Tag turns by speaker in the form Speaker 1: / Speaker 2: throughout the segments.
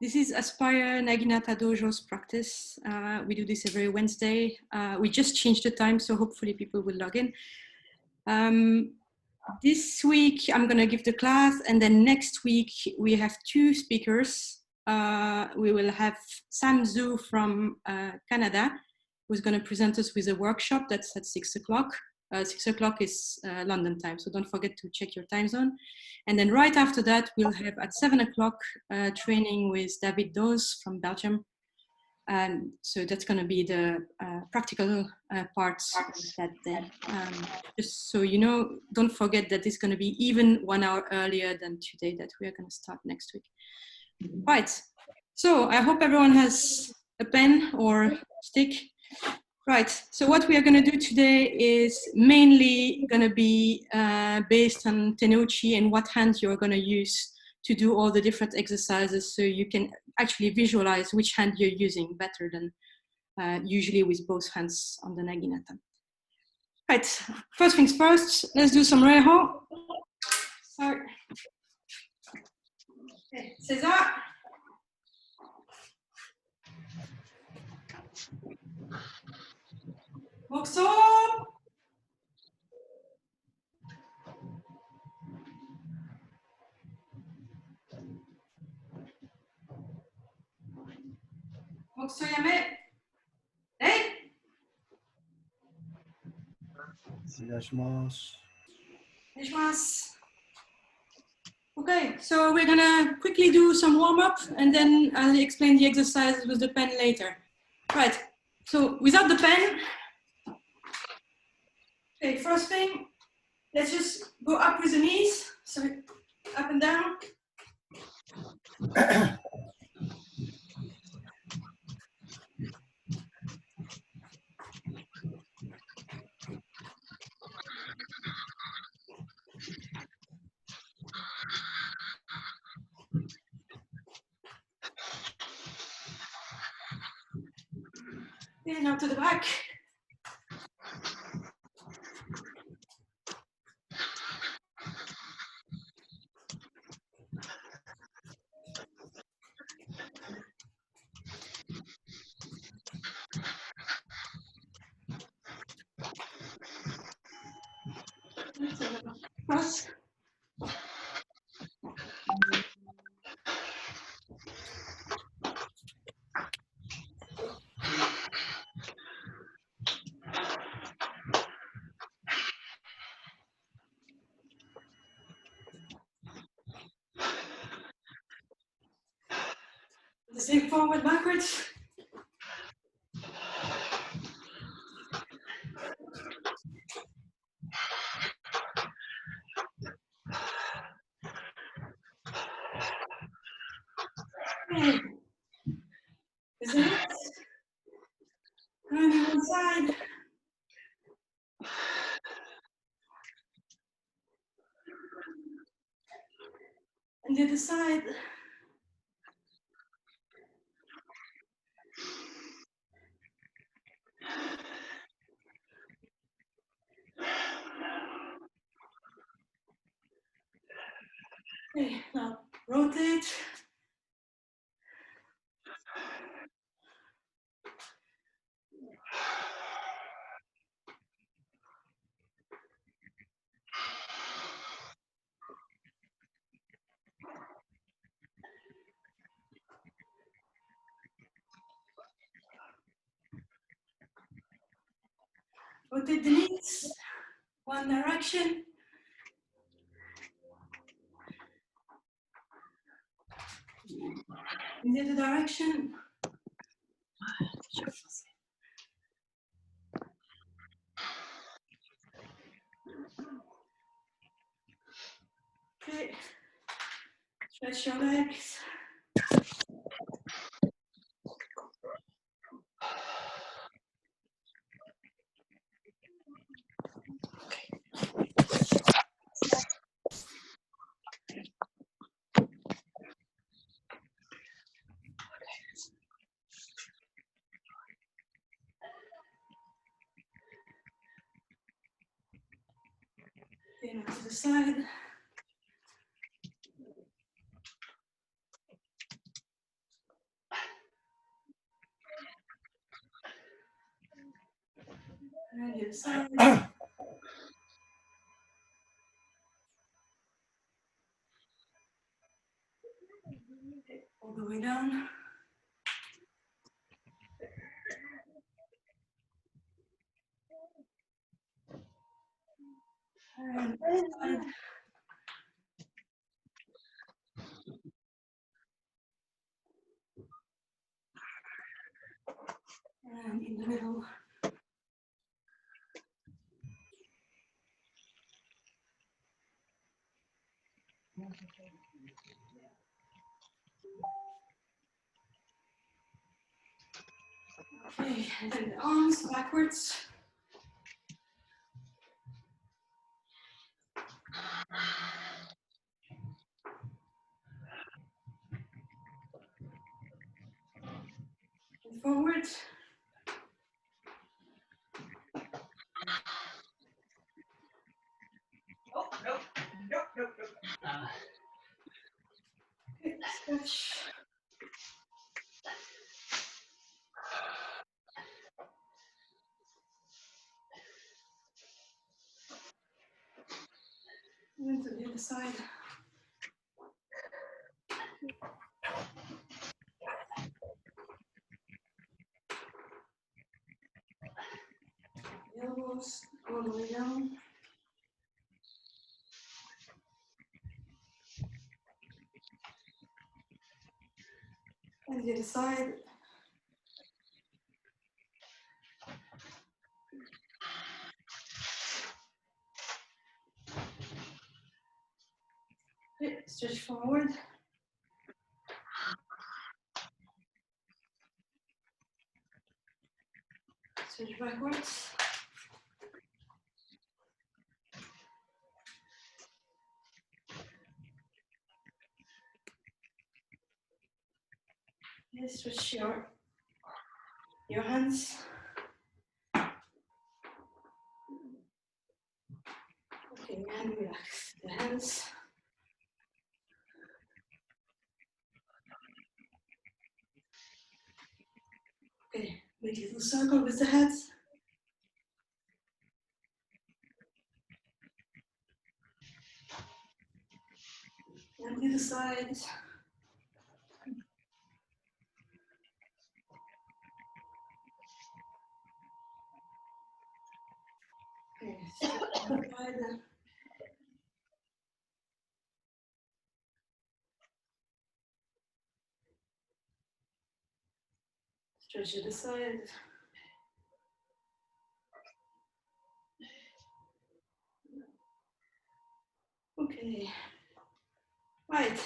Speaker 1: This is Aspire Naginata Dojo's practice. We do this every Wednesday. We just changed the time, so hopefully people will log in. This week, I'm going to give the class, and then next week, we have two speakers. We will have Sam Zhu from Canada, who's going to present us with a workshop that's at 6 o'clock. 6 o'clock is London time, so don't forget to check your time zone. And then right after that, we'll have at 7 o'clock training with David Doos from Belgium. And so that's going to be the practical parts of that day. Just so you know, don't forget that it's going to be even 1 hour earlier than today that we are going to start next week. Right, so I hope everyone has a pen or stick. Right, so what we are going to do today is mainly going to be based on Tenouchi and what hand you're going to use to do all the different exercises, so you can actually visualize which hand you're using better than usually with both hands on the Naginata. Right, first things first, let's do some Reiho. Sorry. Okay, César. Moxo. Moxo Yame. Hey. Okay, so we're gonna quickly do some warm-up and then I'll explain the exercises with the pen later. Right, so without the pen, okay, first thing, let's just go up with the knees, so up and down. Okay, now to the back. Cross. The same forward, backwards. Okay. Is it? And the one side. And the other side. Okay, now rotate. Rotate the knees, one direction. In the other direction. Okay, stretch your legs. Okay, now to the side. the other side. All the way down. And side. And in the middle. Okay, and then the arms backwards. And forward.
Speaker 2: Oh, no, no, no, no.
Speaker 1: Okay, stretch. And to the other side. Elbows all the way down. And the other side. Okay, stretch forward. Stretch backwards. Yes, stretch your hands. Okay, and relax the hands. Okay, make a little circle with the heads. And the other side. Okay, stretch it aside. Okay, right.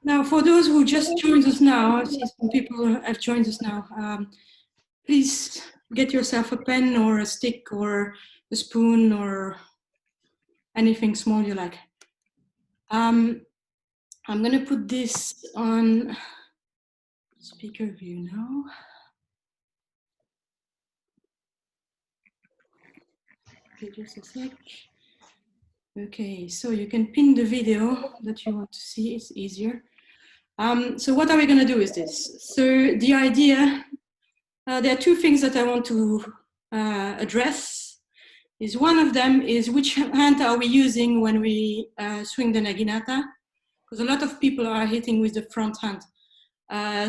Speaker 1: Now, for those who just joined us now, I see some people have joined us now. Please get yourself a pen or a stick or a spoon or anything small you like. I'm going to put this on speaker view now. Okay, just a sec. Okay, so you can pin the video that you want to see, it's easier. So what are we going to do with this? So the idea, there are two things that I want to address. Is one of them is which hand are we using when we swing the naginata? Because a lot of people are hitting with the front hand.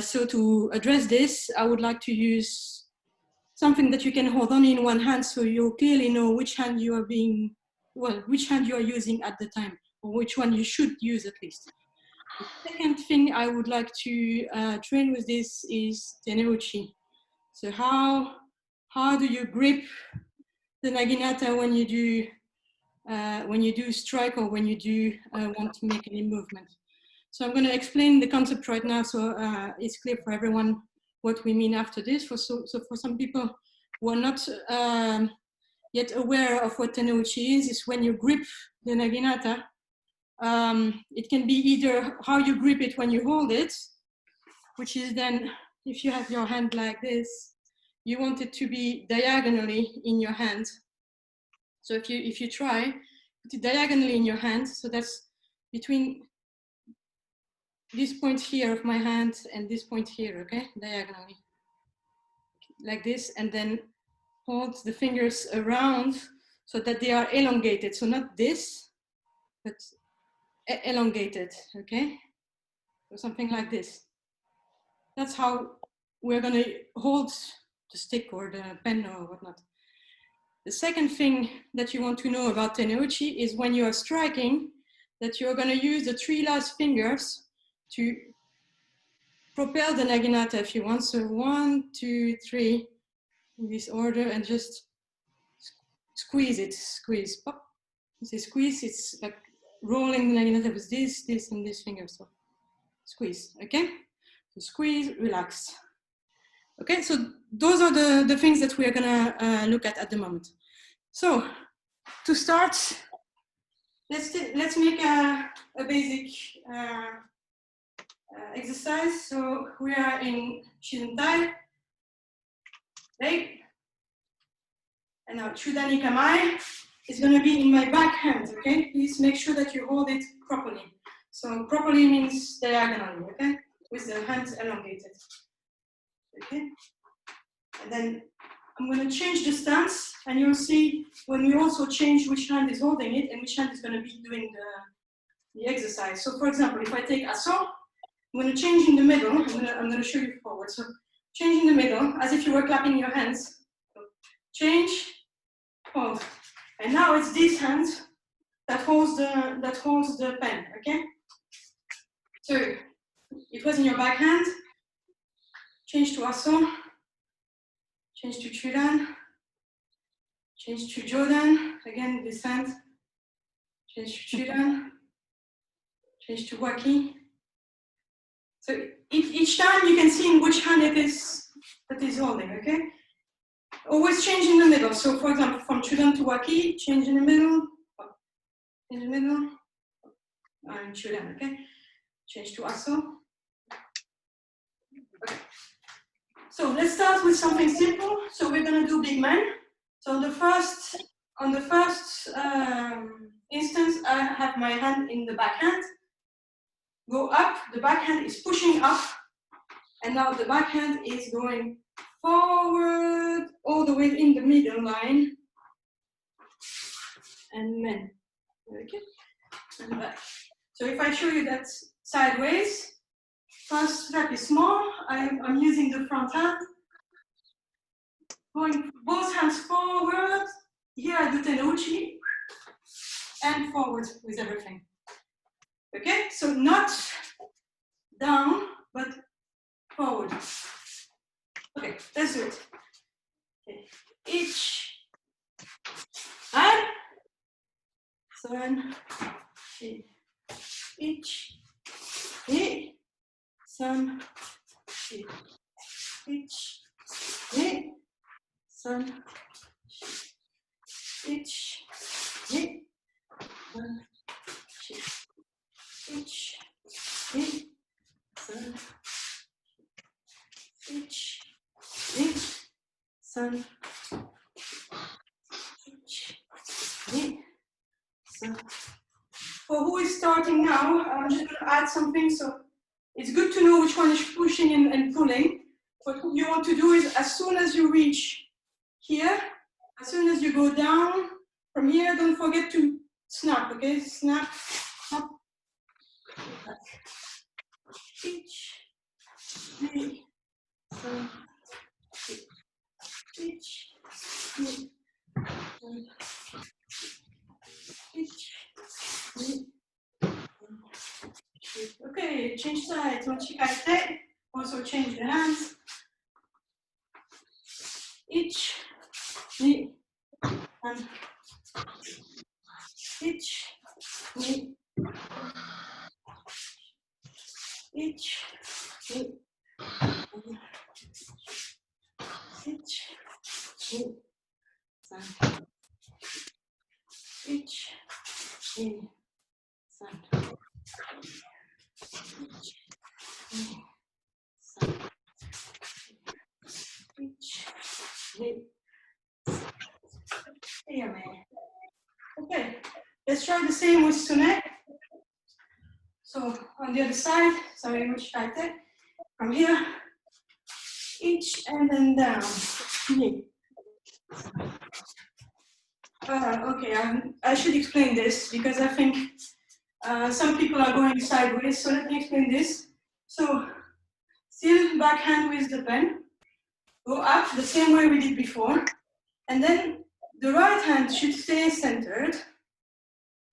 Speaker 1: So to address this, I would like to use something that you can hold on in one hand so you clearly know which hand you are which hand you are using at the time, or which one you should use at least. The second thing I would like to train with this is tenouchi. So how do you grip the naginata when you do strike or when you do want to make any movement? So I'm going to explain the concept right now so it's clear for everyone what we mean after this. So for some people who are not yet aware of what tenouchi is when you grip the naginata, it can be either how you grip it when you hold it, which is then if you have your hand like this, you want it to be diagonally in your hand. So if you try, put it diagonally in your hand, so that's between this point here of my hand and this point here, okay, diagonally. like this, and then hold the fingers around so that they are elongated. So not this, but elongated, okay? So something like this. That's how we're gonna hold the stick or the pen or whatnot. The second thing that you want to know about tenouchi is when you are striking, that you're gonna use the 3 last fingers to propel the naginata if you want. So 1, 2, 3, in this order, and just squeeze it, squeeze, pop. You say squeeze, it's like rolling the naginata with this, this, and this finger. So squeeze, okay? So squeeze, relax. Okay, so those are the things that we are gonna look at the moment. So to start, let's make a basic exercise. So we are in Shizentai, right? And now Chudani Kamai is going to be in my back hand, okay? Please make sure that you hold it properly. So properly means diagonally, okay? With the hands elongated, okay? And then I'm going to change the stance, and you'll see when we also change which hand is holding it and which hand is going to be doing the exercise. So for example, if I take Aso, I'm going to change in the middle. I'm going to show you forward. So change in the middle, as if you were clapping your hands. So change, hold. And now it's this hand that holds the pen, okay? So it was in your back hand. Change to Aso. Change to Chudan. Change to Jodan. Again, this hand. Change to Chudan. Change to Waki. So each time you can see in which hand it is that is holding, okay? Always change in the middle. So for example, from Chudan to Waki, change in the middle, change in the middle, and Chudan, okay? Change to Aso. Okay. So let's start with something simple. So we're gonna do big man. So on the first instance, I have my hand in the backhand. Go up, the backhand is pushing up, and now the backhand is going forward all the way in the middle line, and then, okay, and back. So if I show you that sideways, first step is small, I'm using the front hand, going both hands forward, here I do tenouchi, and forward with everything. Okay, so not down, but forward. Okay, let's do it. Okay. Each and sun, each, sun, each, sun, each, sun, each, sun, each, sun, each, sun. For who is starting now, I'm just going to add something. So it's good to know which one is pushing and pulling. What you want to do is, as soon as you reach here, as soon as you go down from here, don't forget to snap, okay? Snap, snap. Each, sun, each, okay, change sides. Once you guys take, also change the hands. Each, and each, each, each, each, okay, let's try the same with Sune. So on the other side, sorry, which I take from here, each, and then down, knee. Okay, I should explain this because I think some people are going sideways, so let me explain this. So, still backhand with the pen, go up the same way we did before, and then the right hand should stay centered,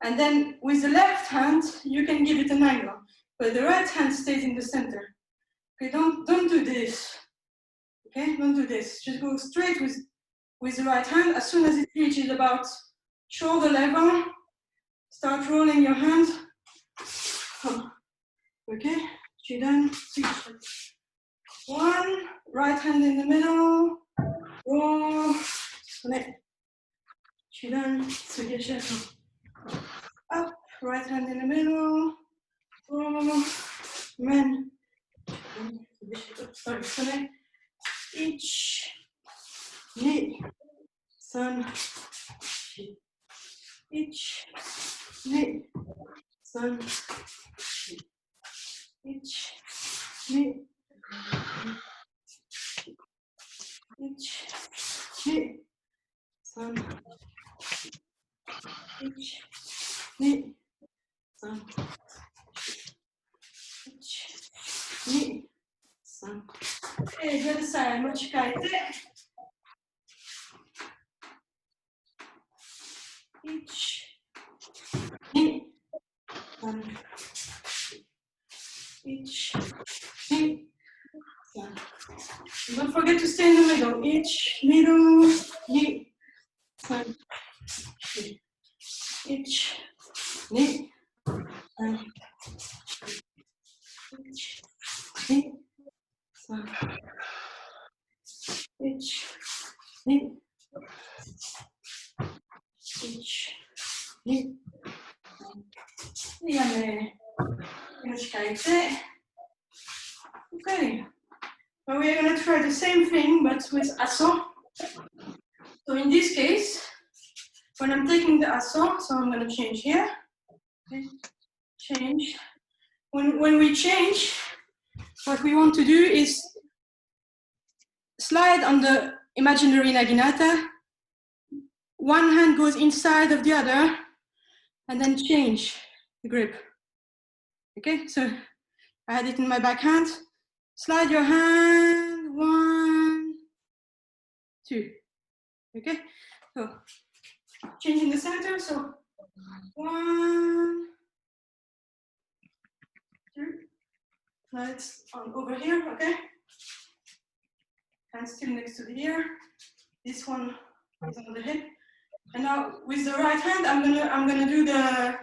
Speaker 1: and then with the left hand, you can give it an angle, but the right hand stays in the center. Okay, don't do this. Okay, don't do this. Just go straight with the right hand. As soon as it reaches about shoulder level, start rolling your hand. Okay, Chidan, one, right hand in the middle, roll, Chidan, up, right hand in the middle, roll, men, sorry, each, knee, sun, each, knee, sun, each, knee, each, knee, sun, each, knee, sun, each, knee, sun. Okay, the other side, mochikaite. Each, knee, sun, each, knee, sun. Don't forget to stay in the middle. Each, middle, knee, sun, each, knee, sun, each, knee, sun, each, knee, each, knee, sun. Dígame, mochikaite. Okay. But we're going to try the same thing, but with asso. So in this case, when I'm taking the asso, so I'm going to change here. Okay. Change. When we change, what we want to do is slide on the imaginary naginata. One hand goes inside of the other, and then change the grip. Okay, so I had it in my back hand. Slide your hand, 1, 2. Okay, so changing the center, so 1, 2. Let's on over here, okay? Hand still next to the ear. This one is on the hip. And now with the right hand, I'm gonna do the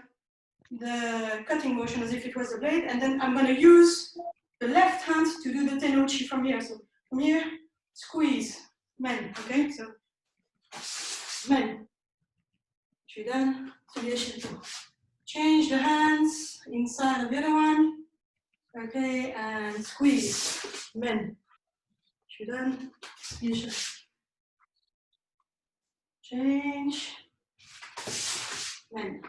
Speaker 1: cutting motion as if it was a blade, and then I'm gonna use the left hand to do the tenouchi from here. So from here, squeeze, men, okay? So men. Chidan, change the hands inside of the other one. Okay, and squeeze, men. Chidan, change, men.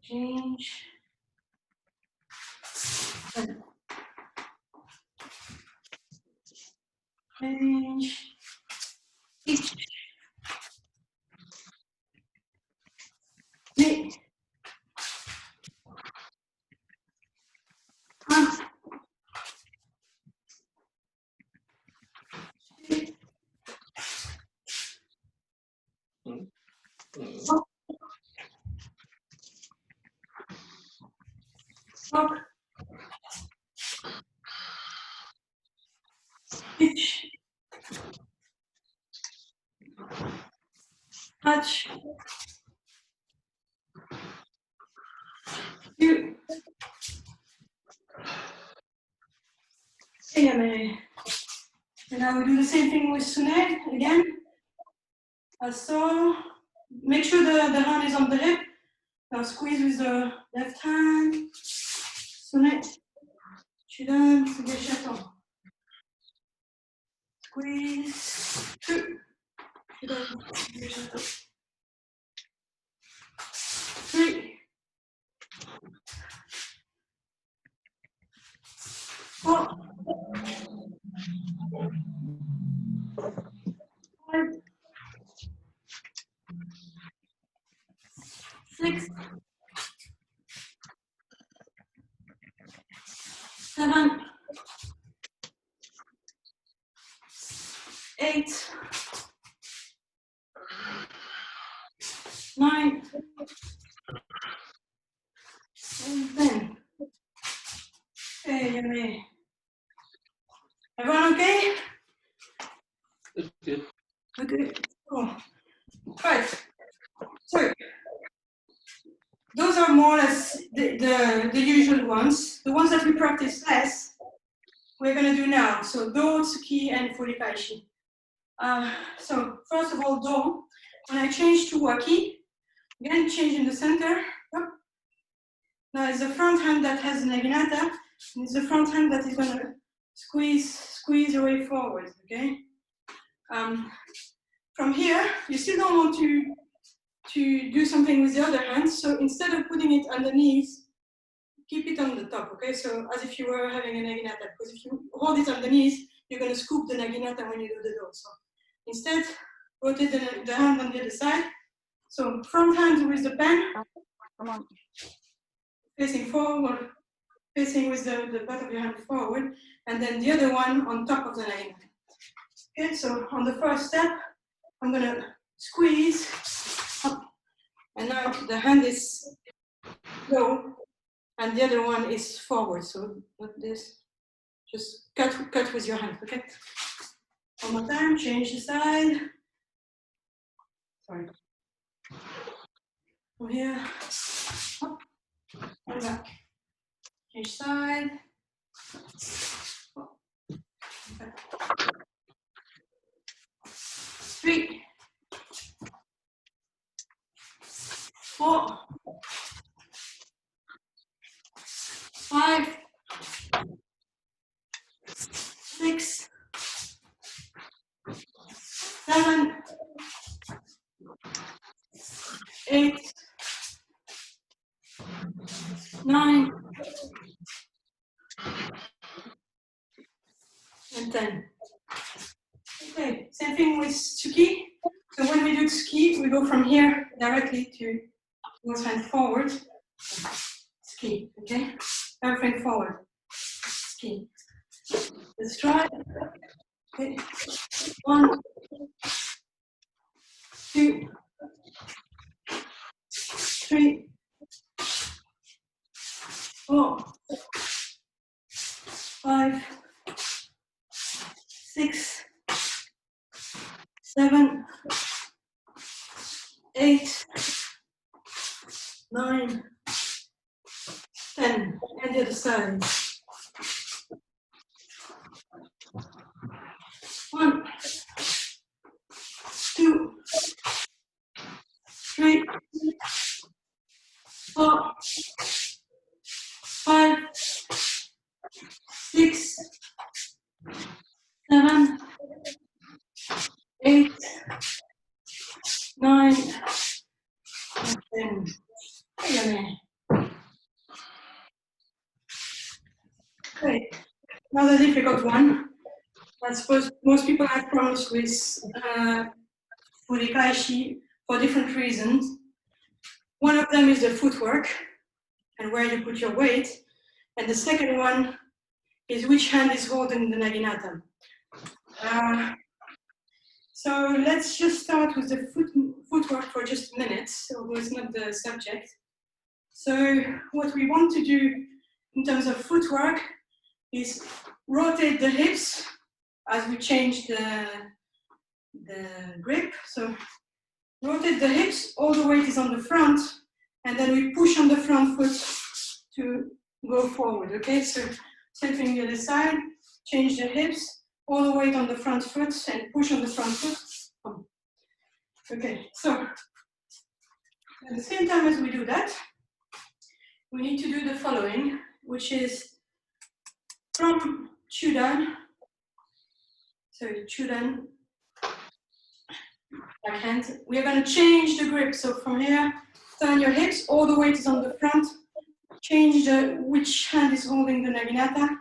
Speaker 1: Change, men. Change, each, knee, one, lock, each, touch, 2, and now we do the same thing with Sune again. So make sure the hand is on the hip. Now squeeze with the left hand. Sune, Chidan, squeeze, 2, Chidan, 3, 4, 5, 6, 7, 8, 9, and 10. Okay, Yummy. Everyone okay?
Speaker 3: Good.
Speaker 1: Okay, cool. Right. So those are more or less the usual ones. The ones that we practice less, we're going to do now. So Do, Tsuki, and Furikaishi. So first of all, Do. When I change to Waki, again, change in the center. Yep. Now it's the front hand that has the Naginata, and it's the front hand that is going to squeeze away forward, okay? From here, you still don't want to do something with the other hand, so instead of putting it underneath, keep it on the top, okay? So as if you were having a Naginata, because if you hold it underneath, you're going to scoop the Naginata when you do the Do. So instead, rotate the hand on the other side. So front hand with the pen, facing forward, facing with the butt of your hand forward, and then the other one on top of the Naginata. Okay, so on the first step, I'm going to squeeze up, and now the hand is low, and the other one is forward. So not this, just cut with your hand, okay? One more time, change the side. Sorry. From here, up, and back. Change side. Up, back. 3, 4, 5, 6, 7, 8, 9, and 10. Okay, same thing with Tsuki. So when we do Tsuki, we go from here directly to both hand forward. Tsuki, okay? Everything forward. Tsuki. Let's try. Okay. 1, 2, 3, 4, 5, 6, 7, 8, 9, 10, and the other side. 1, 2, 3, 4, 5, 6, 7, 8, 9, and 10. Okay, another difficult one. I suppose most people have problems with Furikaishi for different reasons. One of them is the footwork and where you put your weight. And the second one is which hand is holding the Naginata. So let's just start with the footwork for just a minute, although it's not the subject. So what we want to do in terms of footwork is rotate the hips as we change the grip. So rotate the hips, all the weight is on the front, and then we push on the front foot to go forward, okay? So same thing the other side, change the hips, all the weight on the front foot, and push on the front foot. Okay, so at the same time as we do that, we need to do the following, which is from Chudan, so Chudan, backhand, we are going to change the grip. So from here, turn your hips, all the weight is on the front, change which hand is holding the Naginata,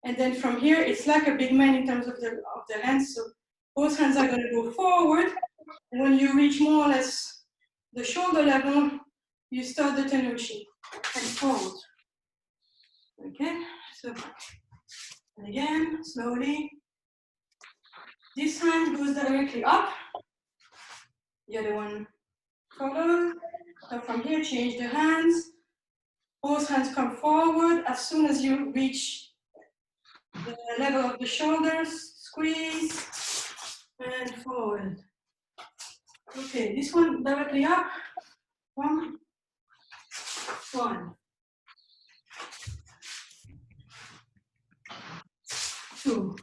Speaker 1: And then from here, it's like a big man in terms of the hands. So both hands are gonna go forward. And when you reach more or less the shoulder level, you start the tenuchi and forward. Okay, so and again, slowly. This hand goes directly up. The other one follows. So from here, change the hands. Both hands come forward. As soon as you reach the level of the shoulders, squeeze and forward. Okay, this one directly up. 1, 1, 2,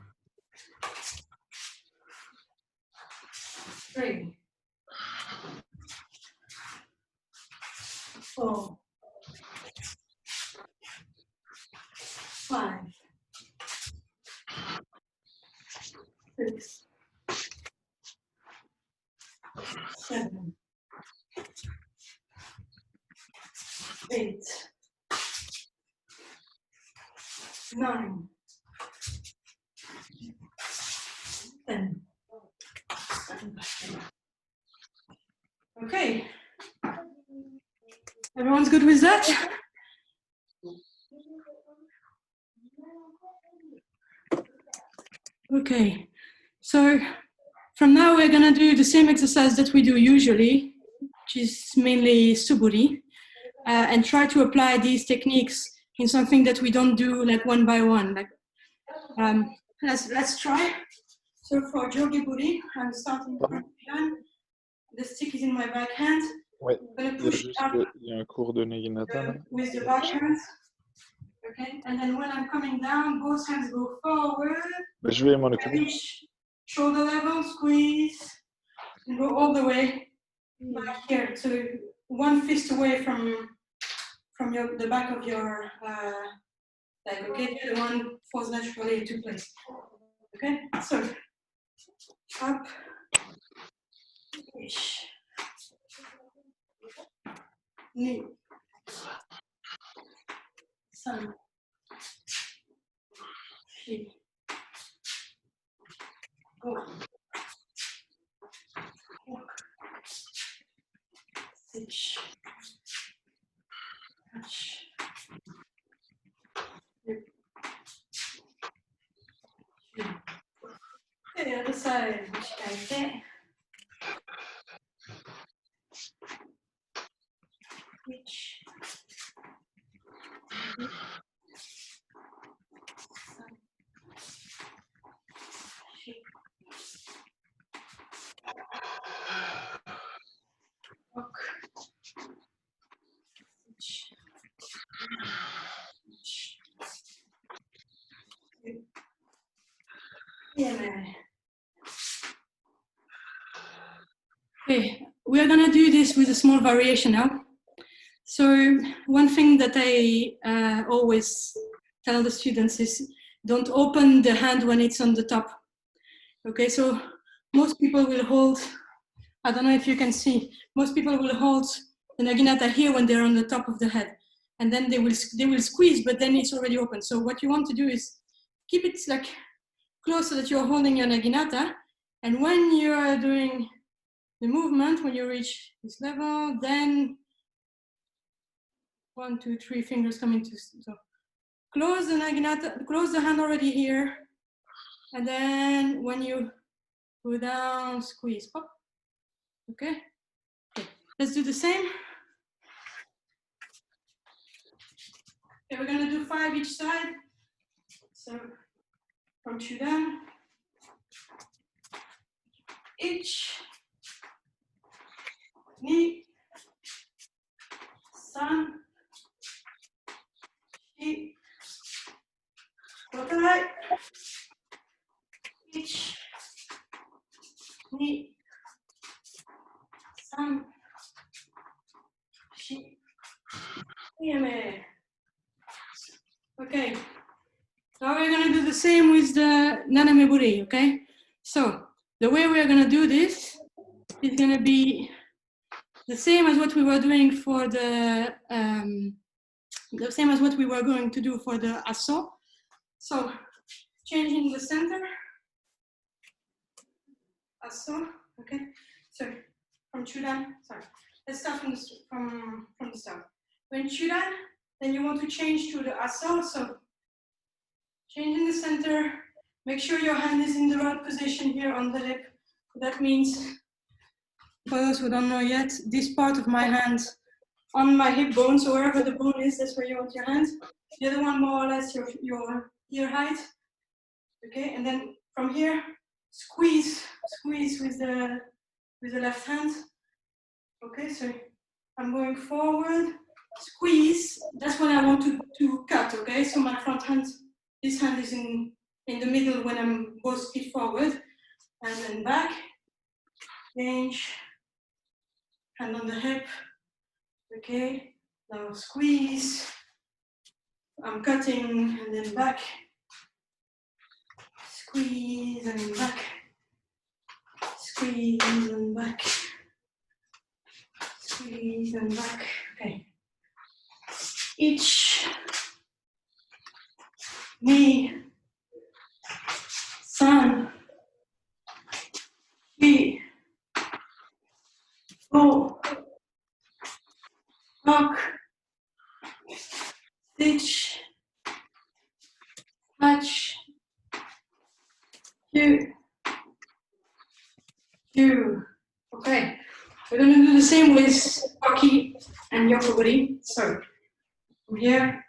Speaker 1: 3, 4, 5, 6, 7, 8, 9, 10. Okay. Everyone's good with that? Okay. So from now we're gonna do the same exercise that we do usually, which is mainly suburi, and try to apply these techniques in something that we don't do like one by one. Like, let's try. So for Jogi Buri, I'm starting from behind. The stick is in my back hand.
Speaker 3: Ouais,
Speaker 1: I'm gonna push up
Speaker 3: il y a un cours de Naginata là.
Speaker 1: with the back hand. Okay, and then when I'm coming down, both hands go forward.
Speaker 3: Bah, je vais m'en occuper.
Speaker 1: Reach shoulder level, squeeze, and go all the way back here. So one fist away from the back of your leg. Okay, the other one falls naturally into place. Okay, so up, push, knee, sun, feet, go, walk, stitch, touch, flip, flip. Okay, the other side, which reach, sun, feet, walk, stitch, flip. Yeah. Okay, we are gonna do this with a small variation now. So one thing that I always tell the students is don't open the hand when it's on the top. Okay, so most people will hold, I don't know if you can see, most people will hold the Naginata here when they're on the top of the head. And then they will squeeze, but then it's already open. So what you want to do is keep it like close so that you're holding your Naginata. And when you are doing the movement, when you reach this level, then 1, 2, 3 fingers come into, so close the Naginata, close the hand already here. And then when you go down, squeeze, pop. Okay, let's do the same. Okay, we're gonna do 5 each side. So from Chudan, each, knee, sun, feet, kotai, each, knee, sun, feet, okay. Now we're gonna do the same with the Naname Buri, okay? So the way we are gonna do this is gonna be the same as what we were doing for the same as what we were going to do for the asso. So changing the center. Also, okay. So from Chudan, sorry. Let's start from the start. When Chudan, then you want to change to the Aso. So change in the center. Make sure your hand is in the right position here on the hip. That means, for those who don't know yet, this part of my hand on my hip bone, so wherever the bone is, that's where you want your hand. The other one more or less your ear height. Okay, and then from here, squeeze with the left hand. Okay, so I'm going forward, squeeze. That's when I want to cut. Okay, so my front hand, this hand is in the middle when I'm both feet forward, and then back. Change, hand on the hip. Okay, now squeeze. I'm cutting and then back. Squeeze and then back. Squeeze and back. Squeeze and back. Okay. Each knee, sun, he, go, rock, stitch, touch, you. Okay. We're going to do the same with Waki and Yokobori. So from here,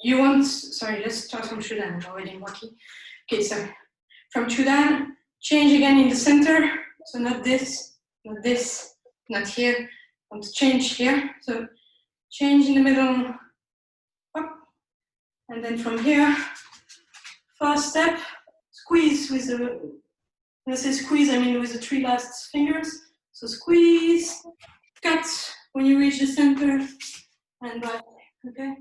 Speaker 1: you want, sorry, let's start from Chudan. I'm already in Waki. Okay, so from Chudan, change again in the center. So not this, not here. I want to change here. So change in the middle, up. And then from here, first step, squeeze with the, when I say squeeze, I mean with the 3 last fingers. So squeeze, cut when you reach the center, and back, okay?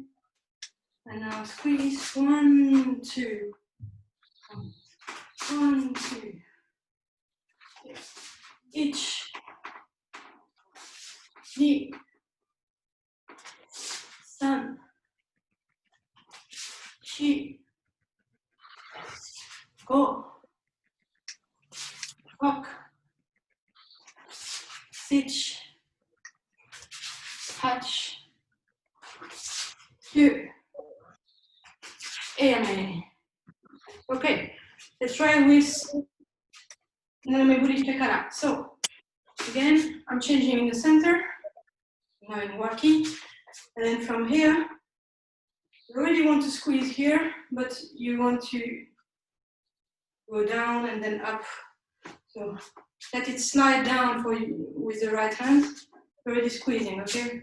Speaker 1: And now squeeze, 1, 2. 1, 2. Each knee, sun, chi, go, rock, stitch, touch, you, and okay, let's try with Kara. So again, I'm changing in the center, now in Waki, and then from here, you already want to squeeze here, but you want to go down and then up. So let it slide down for you with the right hand. Already squeezing, okay?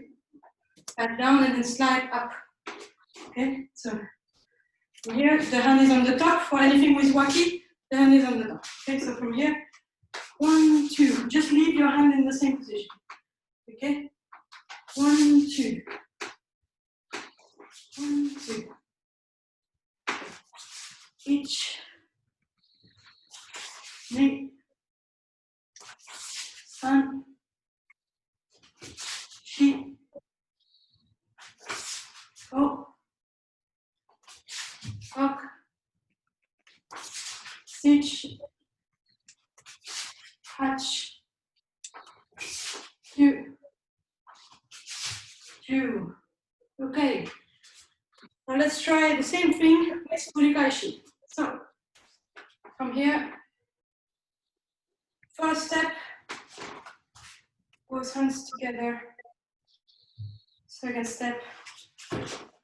Speaker 1: Slide down and then slide up. Okay, so here the hand is on the top. For anything with Waki, the hand is on the top. Okay, so from here, 1, 2. Just leave your hand in the same position. Okay? 1, 2. 1, 2. Each knee, sun, chi, go, rock, stitch, touch, two. Okay. Now let's try the same thing with Furikaishi. So from here, first step, both hands together. Second step,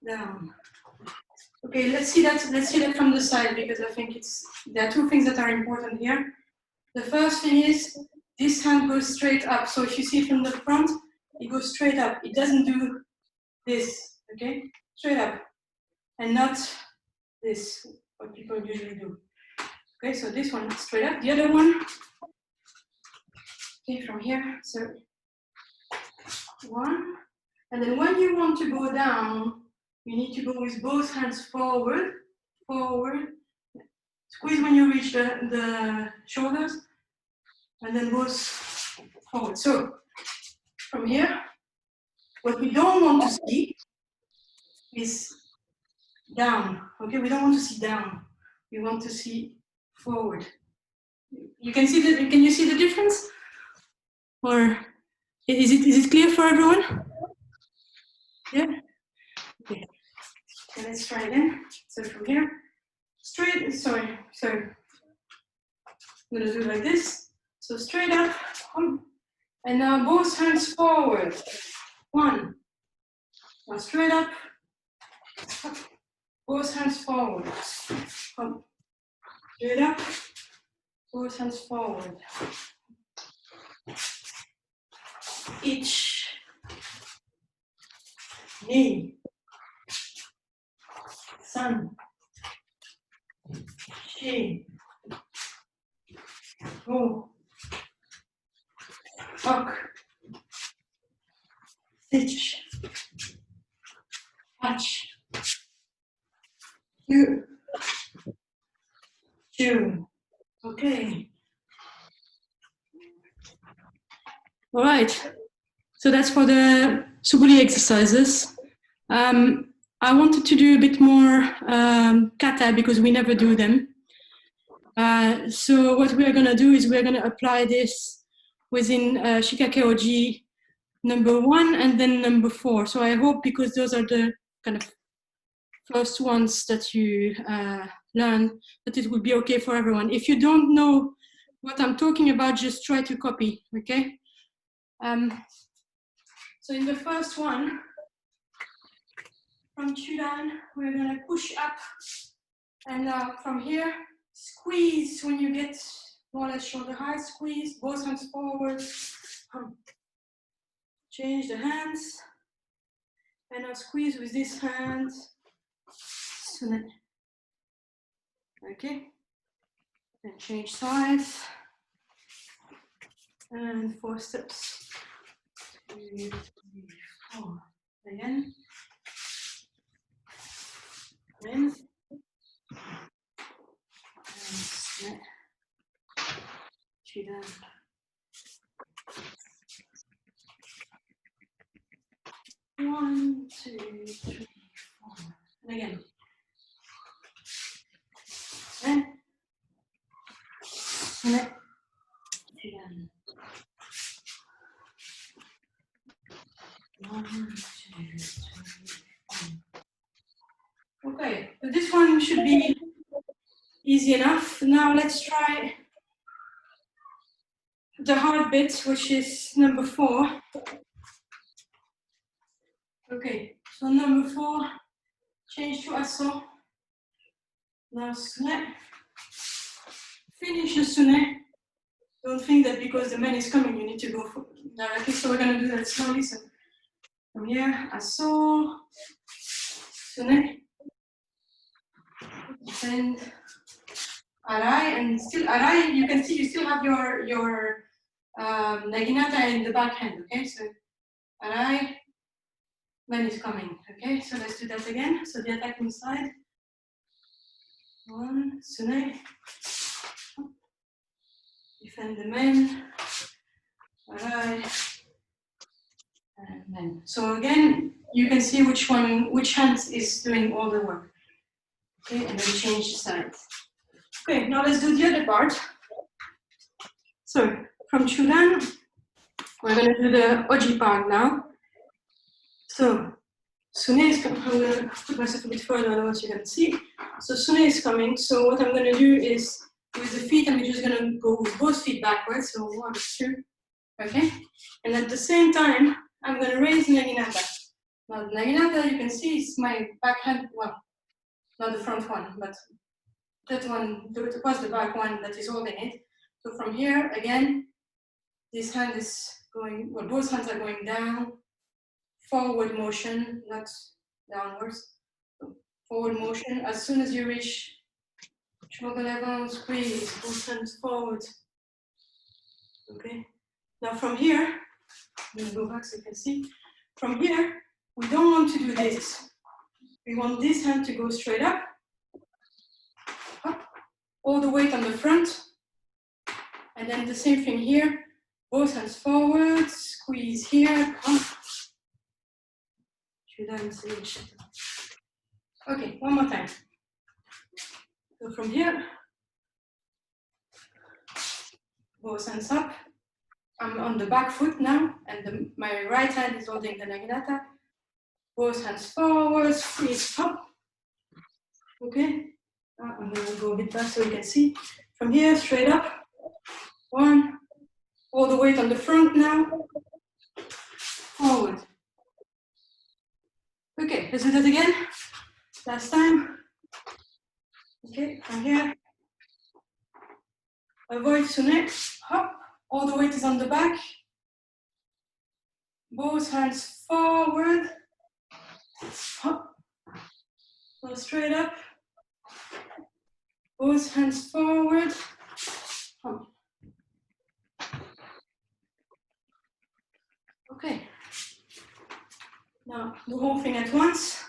Speaker 1: down. Okay, let's see that from the side, because I think there are 2 things that are important here. The first thing is this hand goes straight up. So if you see from the front, it goes straight up. It doesn't do this, okay? Straight up, and not this, what people usually do. Okay, so this one straight up. The other one, okay, from here, so 1. And then when you want to go down, you need to go with both hands forward. Squeeze when you reach the shoulders, and then both forward. So from here, what we don't want to see is down. Okay, we don't want to see down. We want to see forward. You can see the. Can you see the difference? Or is it clear for everyone? Yeah. Okay. So let's try again. So from here, straight. Sorry. I'm gonna do it like this. So straight up, and now both hands forward. 1. Now straight up, both hands forward. Straight up, both hands forward. Each knee, sun, shin, go, rock, stitch, touch, you, two. Okay. All right. So that's for the subuli exercises. I wanted to do a bit more kata because we never do them. So what we are going to do is we're going to apply this within Shikake-oji number 1 and then number 4. So I hope, because those are the kind of first ones that you learn, that it will be okay for everyone. If you don't know what I'm talking about, just try to copy, okay? So in the first one, from Chudan, we're going to push up, and from here, squeeze when you get more or less shoulder high, squeeze, both hands forward, change the hands, and now squeeze with this hand, okay, and change sides, and 4 steps, 2, 3, 4, again, in, and snap, Chudan. One, 2, 3, 4, and again. And again. 1, 2, 3, 4. Okay, so this one should be easy enough. Now let's try the hard bit, which is number 4. Okay, so number 4, change to aso. Now sune. Finish the sune. Don't think that because the man is coming, you need to go directly. So we're going to do that slowly. So from here, aso, sune, and arai, and still arai. You can see you still have your naginata in the back hand. Okay, so arai. Man is coming, okay? So let's do that again. So the attacking side. 1, sune. Defend the man. Alright. And then. So again, you can see which hand is doing all the work. Okay, and then change the sides. Okay, now let's do the other part. So from Chudan, we're going to do the Oji part now. So Sune is coming. I'm going to put myself a bit further, otherwise you can see. So Sune is coming. So what I'm going to do is, with the feet, I'm just going to go with both feet backwards. So 1, 2, okay? And at the same time, I'm going to raise Naginata. Now, Naginata, you can see, is my back hand, well, not the front one, but that one, it was the back one that is holding it. So from here, again, this hand is going, well, both hands are going down. Forward motion, not downwards. Forward motion. As soon as you reach shoulder level, squeeze, both hands forward. Okay. Now from here, I'm going to go back so you can see. From here, we don't want to do this. We want this hand to go straight up. All the weight on the front. And then the same thing here. Both hands forward, squeeze here. Okay, one more time. So from here, both hands up. I'm on the back foot now, and my right hand is holding the naginata. Both hands forward, feet up. Okay, I'm gonna go a bit back so you can see. From here, straight up. One, all the weight on the front now. Forward. Okay, let's do that again. Last time. Okay, from here. Avoid sune. Hop. All the weight is on the back. Both hands forward. Hop. Go straight up. Both hands forward. Hop. Okay. Now the whole thing at once.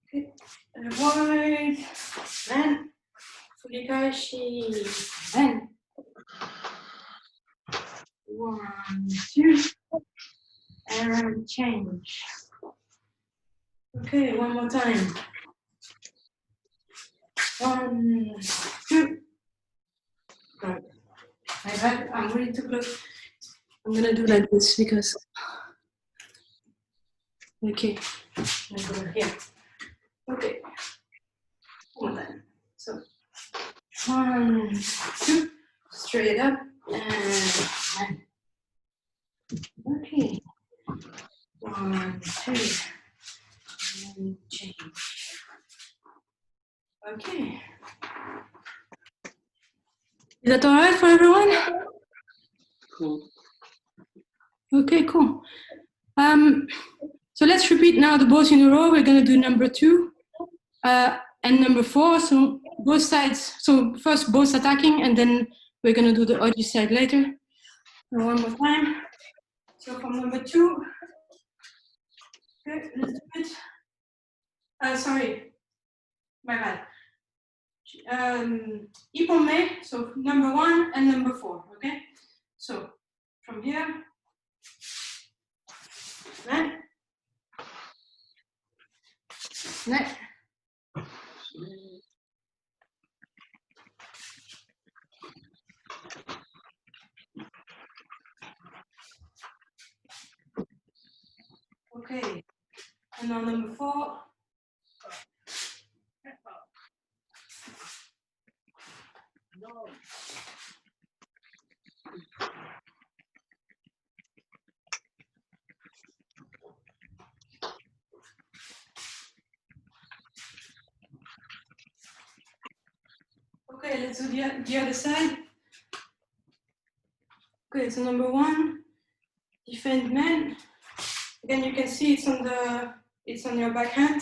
Speaker 1: Okay. Avoid. Then. Furikashi. Then. 1, 2. And change. Okay, one more time. 1, 2. Right. I'm really too close. I'm gonna do like this because. Okay. I'm gonna here. Okay. One more time. So 1, 2. Straight up and. Okay. 1, 2. And change. Okay. Is that all right for everyone?
Speaker 4: Cool.
Speaker 1: Okay, cool. So let's repeat now the both in a row. We're going to do number 2 and number 4. So both sides. So first both attacking, and then we're going to do the other side later. So one more time. So from number 2. Okay, let's do it. Sorry, my bad. Ipome, so number 1 and number 4. Okay. So from here, then. Next. Okay, and now number 4. Okay, let's do the other side. Okay, so number 1, defend man. Again, you can see it's on your backhand.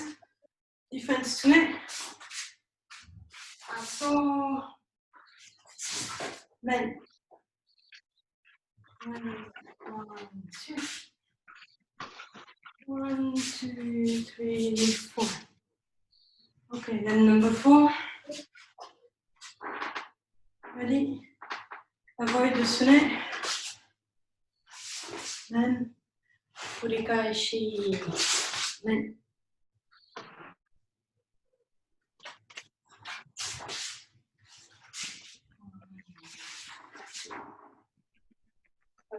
Speaker 1: Defend sune. So man. 1, 2. 1, 2, 3, 4. Okay, then number 4. Ready? Avoid the sune. Then furikashi. Then.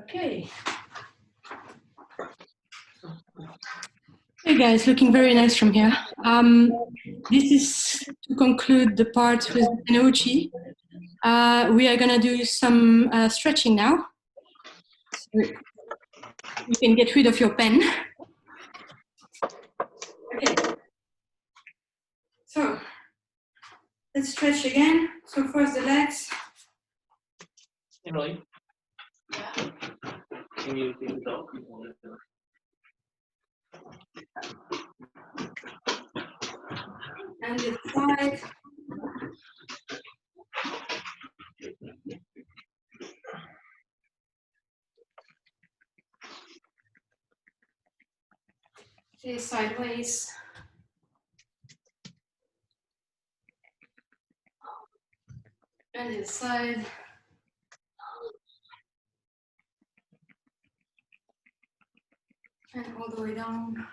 Speaker 1: Okay. Hey guys, looking very nice from here. This is to conclude the part with Enochi. We are gonna do some stretching now. So you can get rid of your pen. Okay. So let's stretch again. So first the legs.
Speaker 4: Roy, can you take it out?
Speaker 1: And the side. Okay, sideways. And the side. And all the way down.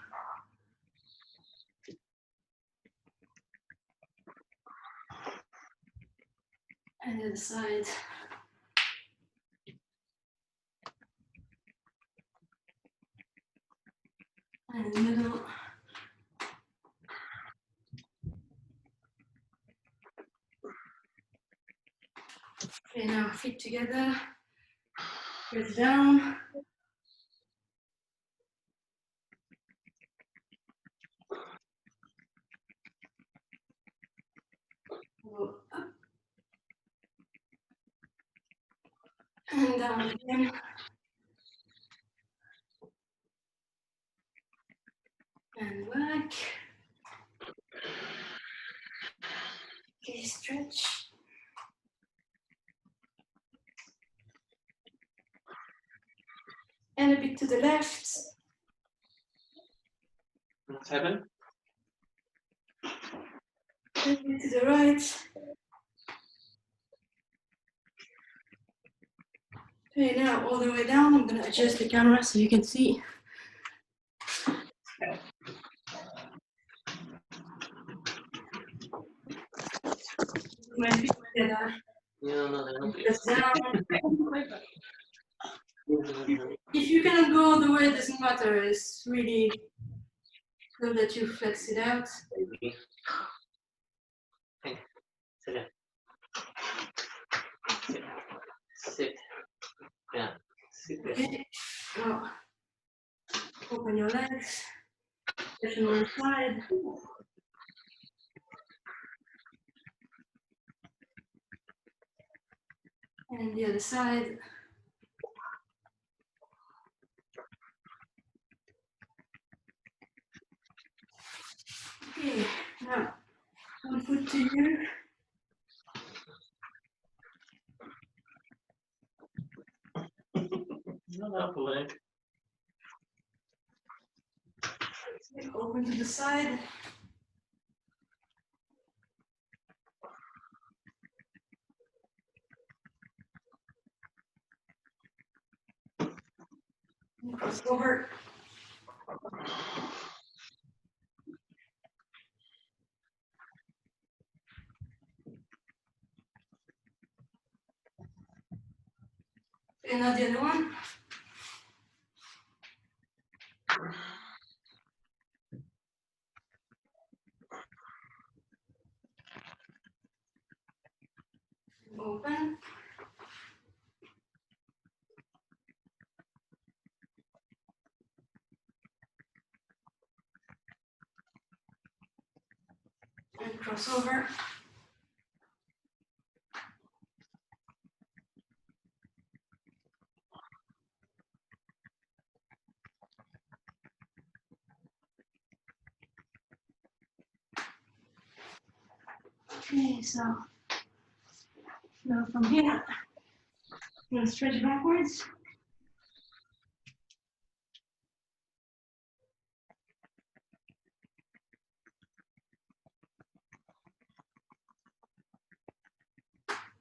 Speaker 1: And the other side. And in the middle. Okay, now feet together. Press down. Go up. And down again. And back. Okay, stretch. And a bit to the left.
Speaker 4: What's happened?
Speaker 1: And a bit to the right. Okay, now all the way down. I'm going to adjust the camera so you can see. My feet together. Press down. If you cannot go all the way, it doesn't matter. It's really good that you flex it out.
Speaker 4: Sit down. Sit down. Sit down.
Speaker 1: Okay, now open your legs, stretch on one side. And the other side. Okay, now one foot to you.
Speaker 4: Not up a leg.
Speaker 1: Open to the side. And cross over. And now the other one. Open. And cross over. Okay, so now from here, I'm going to stretch backwards.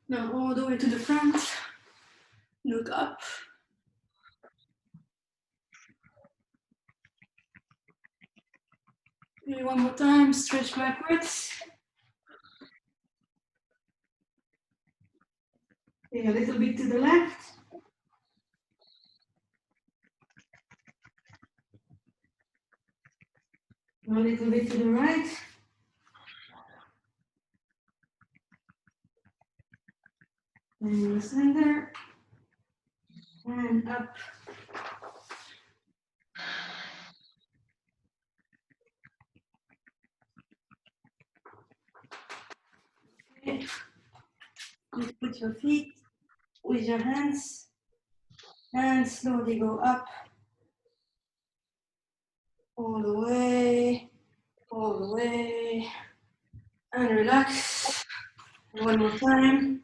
Speaker 1: Now all the way to the front. Look up. Okay, one more time, stretch backwards. Okay, a little bit to the left. A little bit to the right. And in the center. And up. Okay. You put your feet with your hands and slowly go up. All the way. All the way. And relax. One more time.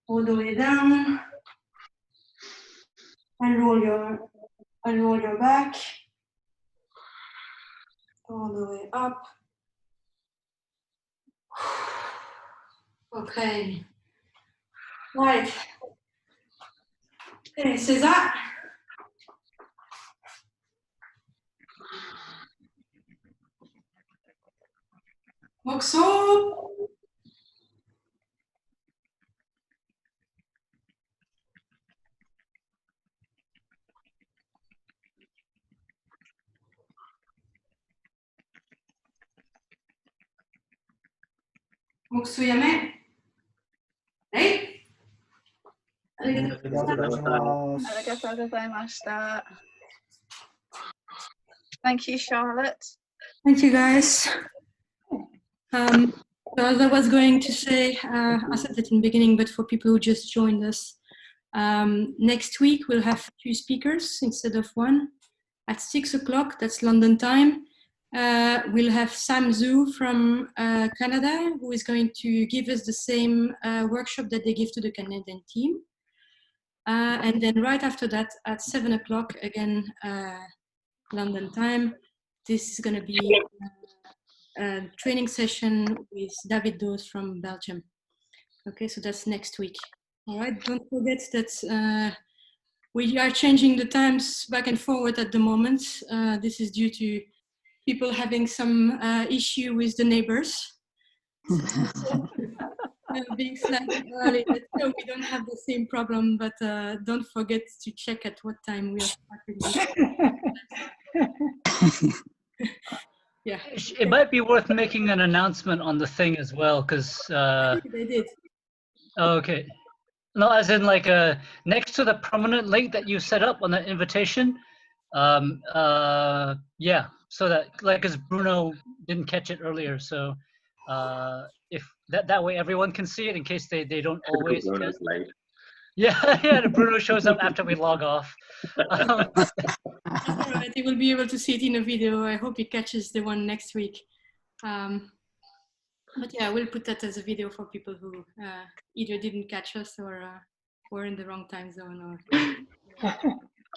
Speaker 1: All the way down. And roll your back. All the way up. Okay. Right. Okay, César. Moxo. Mokusuyame. Hey.
Speaker 5: Arigatou gozaimashita. Thank you, Charlotte.
Speaker 1: Thank you, guys. So as I was going to say, I said it in the beginning, but for people who just joined us, next week we'll have 2 speakers instead of 1. At 6 o'clock, that's London time, we'll have Sam Zhu from Canada, who is going to give us the same workshop that they give to the Canadian team. And then right after that, at 7 o'clock, again, London time, this is going to be a training session with David Doos from Belgium. Okay, so that's next week. All right, don't forget that we are changing the times back and forward at the moment. This is due to people having some issue with the neighbors. Being slightly early, so we don't have the same problem, but don't forget to check at what time we are starting. Yeah.
Speaker 6: It might be worth making an announcement on the thing as well, because
Speaker 1: they did.
Speaker 6: Okay. No, as in like next to the permanent link that you set up on the invitation. Yeah, so that like as Bruno didn't catch it earlier, so if that way everyone can see it in case they don't always get. Yeah, yeah, the Bruno shows up after we log off.
Speaker 1: That's all right. He will be able to see it in a video. I hope he catches the one next week. But yeah, we'll put that as a video for people who either didn't catch us or were in the wrong time zone. Or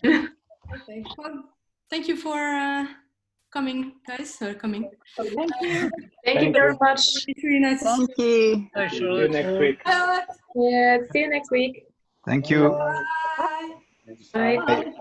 Speaker 1: okay. Well, thank you for coming, guys. Coming.
Speaker 7: Thank you.
Speaker 8: Thank you very much.
Speaker 1: It's really nice.
Speaker 5: Thank you.
Speaker 6: Hi,
Speaker 4: See you
Speaker 6: Charlotte.
Speaker 4: next week.
Speaker 8: Yeah, see you next week.
Speaker 7: Thank you.
Speaker 1: Bye.
Speaker 8: Bye.
Speaker 7: Bye.